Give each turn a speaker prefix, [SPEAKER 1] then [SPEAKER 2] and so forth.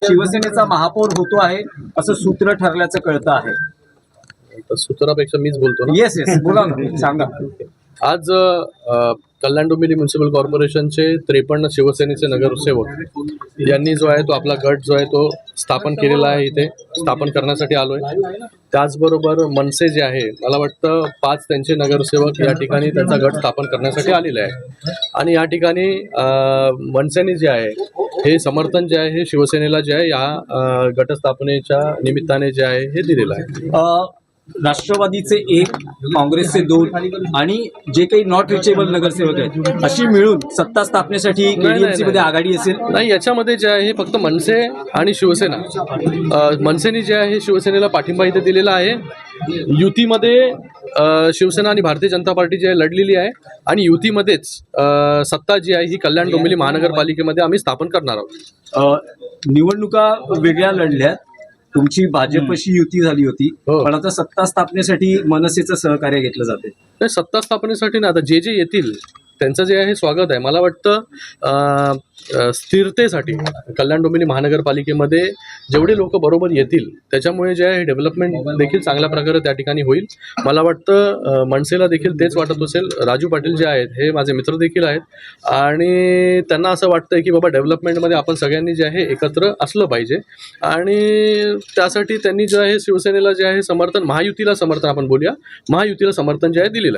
[SPEAKER 1] शिवसेनेचा महापौर होतो आहे असं सूत्र ठरल्याचं कळतं आहे.
[SPEAKER 2] तर सूत्रापेक्षा मीच बोलतो ना.
[SPEAKER 1] येस येस बोला ना, सांगा.
[SPEAKER 2] आज कल्याण डोंबिवली म्युन्सिपल कॉर्पोरेशनचे 53 शिवसेनेचे नगरसेवक यांनी जो आहे तो आपला गट जो आहे तो स्थापन केलेला आहे. इथे स्थापन करण्यासाठी आलोय. त्याचबरोबर मनसे जे आहे, मला वाटतं 5 त्यांचे नगरसेवक या ठिकाणी त्यांचा गट स्थापन करण्यासाठी आलेले आहे. आणि या ठिकाणी मनसेने जे आहे हे समर्थन जे आहे हे शिवसेनेला जे आहे या गटस्थापनेच्या निमित्ताने जे आहे हे दिलेलं आहे.
[SPEAKER 1] राष्ट्रवादीचे 1, काँग्रेसचे 2 आणि जे काही नॉट रिचेबल नगरसेवक आहेत अशी मिळून सत्ता स्थापनेसाठी केडीएमसी मध्ये आघाडी असेल.
[SPEAKER 2] नाही, याच्यामध्ये जे आहे हे फक्त मनसे आणि शिवसेना. मनसेने जे आहे शिवसेनेला पाठिंबा इथे दिलेला आहे. युतीमध्ये शिवसेना आणि भारतीय जनता पार्टी जी आहे लढलेली आहे आणि युतीमध्येच सत्ता जी आहे ही कल्याण डोंबिवली महानगरपालिकेमध्ये आम्ही स्थापन करणार आहोत.
[SPEAKER 1] निवडणुका वेगळ्या लढल्यात, तुमची भाजपशी युती झाली होती, पण आता सत्ता स्थापनेसाठी मनसेचं सहकार्य घेतलं जाते.
[SPEAKER 2] सत्ता स्थापनेसाठी ना आता जे जे येतील त्यांचं जे आहे स्वागत आहे. मला वाटतं स्थिरतेसाठी कल्याण डोंबिवली महानगरपालिकेमध्ये जेवढे लोक बरोबर येतील त्याच्यामुळे जे आहे डेव्हलपमेंट देखील चांगल्या प्रकारे त्या ठिकाणी होईल. मला वाटतं मनसेला देखील तेच वाटत असेल. राजू पाटील जे आहेत हे माझे मित्र देखील आहेत आणि त्यांना असं वाटतं की बाबा डेव्हलपमेंटमध्ये आपण सगळ्यांनी जे आहे एकत्र असलं पाहिजे आणि त्यासाठी त्यांनी जे आहे शिवसेनेला जे आहे समर्थन, महायुतीला समर्थन आपण बोलूया, महायुतीला समर्थन जे आहे दिलेलं आहे.